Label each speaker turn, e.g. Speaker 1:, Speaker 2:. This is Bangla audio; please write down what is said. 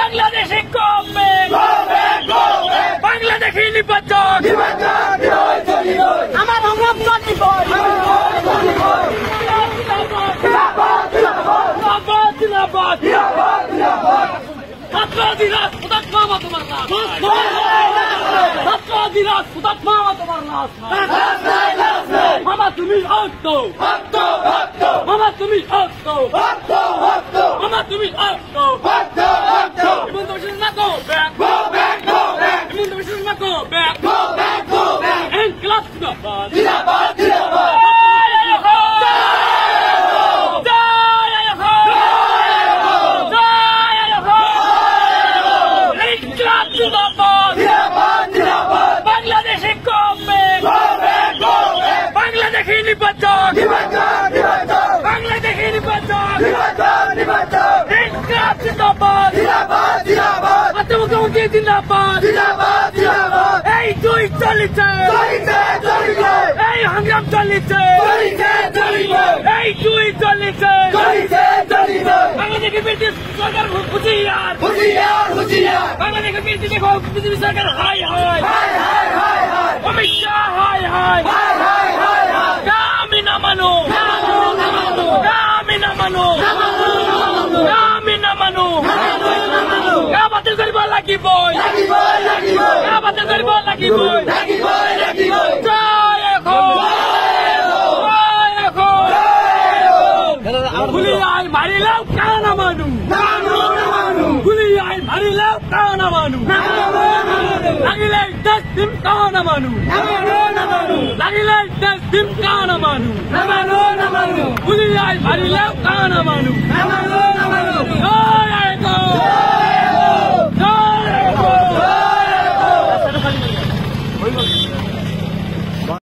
Speaker 1: বাংলাদেশে কমবে বাংলাদেশি নির্বাচন আমার মামা তুমি মামা তুমি মামা তুমি বাংলাদেশে কমবে বাংলাদেশি নির্বাচন বাংলাদেশি নির্বাচন মুখ্যমন্ত্রী জিন্দাবাদ এই দুই চলিছে এই সংগ্রাম চলিছে এই দুই চলিছে বাংলাদেশের ব্রিটিশ সরকার হুঁশিয়ার বাংলাদেশের ব্রিটিশ সরকার হাই হাই অমিত শাহ হাই হাই আমি না মানো আমি না মানো আমি না মানো বাতিল করিব লাগিব বাতিল করিব লাগিব গুলি আই মারিলেও কাও না মানু গুলি আই মারিলেও কাও না মানু লাগিলে 10 দিন কাও না মানু লাগিলে 10 দিন কাও না মানু গুলি আই মারিলেও কাও না মানু